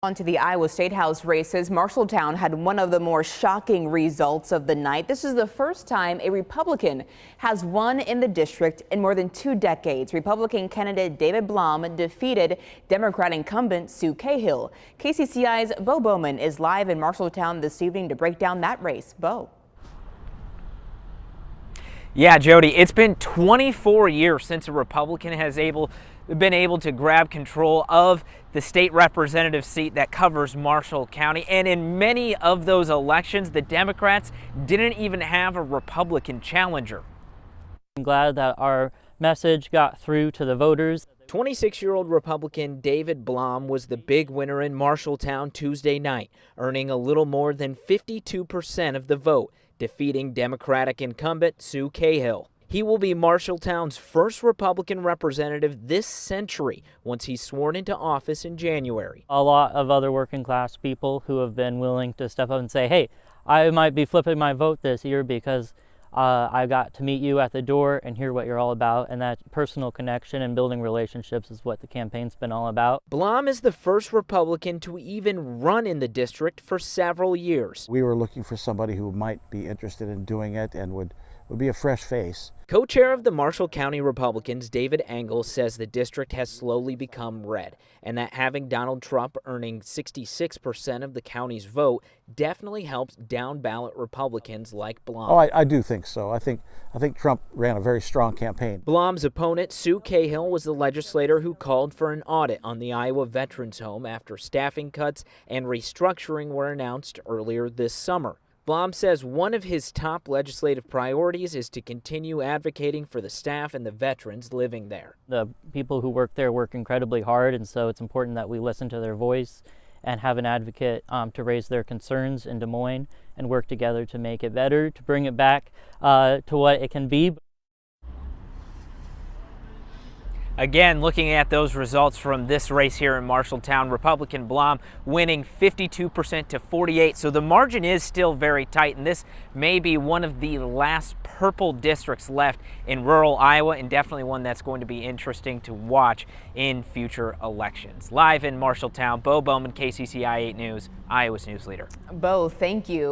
On to the Iowa State House races. Marshalltown had one of the more shocking results of the night. This is the first time a Republican has won in the district in more than 2 decades. Republican candidate David Blum defeated Democrat incumbent Sue Cahill. KCCI's Bo Bowman is live in Marshalltown this evening to break down that race. Bo. Yeah, Jody, it's been 24 years since a Republican has been able to grab control of the state representative seat that covers Marshall County. And in many of those elections, the Democrats didn't even have a Republican challenger. I'm glad that our message got through to the voters. 26-year-old Republican David Blum was the big winner in Marshalltown Tuesday night, earning a little more than 52% of the vote, defeating Democratic incumbent Sue Cahill. He will be Marshalltown's first Republican representative this century once he's sworn into office in January. A lot of other working class people who have been willing to step up and say, hey, I might be flipping my vote this year because I got to meet you at the door and hear what you're all about, and that personal connection and building relationships is what the campaign's been all about. Blum is the first Republican to even run in the district for several years. We were looking for somebody who might be interested in doing it and would be a fresh face. Co-chair of the Marshall County Republicans, David Engel, says the district has slowly become red and that having Donald Trump earning 66% of the county's vote definitely helps down-ballot Republicans like Blum. Oh, I do think so. I think Trump ran a very strong campaign. Blum's opponent, Sue Cahill, was the legislator who called for an audit on the Iowa Veterans Home after staffing cuts and restructuring were announced earlier this summer. Blum says one of his top legislative priorities is to continue advocating for the staff and the veterans living there. The people who work there work incredibly hard, and so it's important that we listen to their voice and have an advocate to raise their concerns in Des Moines and work together to make it better, to bring it back to what it can be. Again, looking at those results from this race here in Marshalltown, Republican Blum winning 52% to 48%. So the margin is still very tight, and this may be one of the last purple districts left in rural Iowa, and definitely one that's going to be interesting to watch in future elections. Live in Marshalltown, Bo Bowman, KCCI 8 News, Iowa's news leader. Bo, thank you.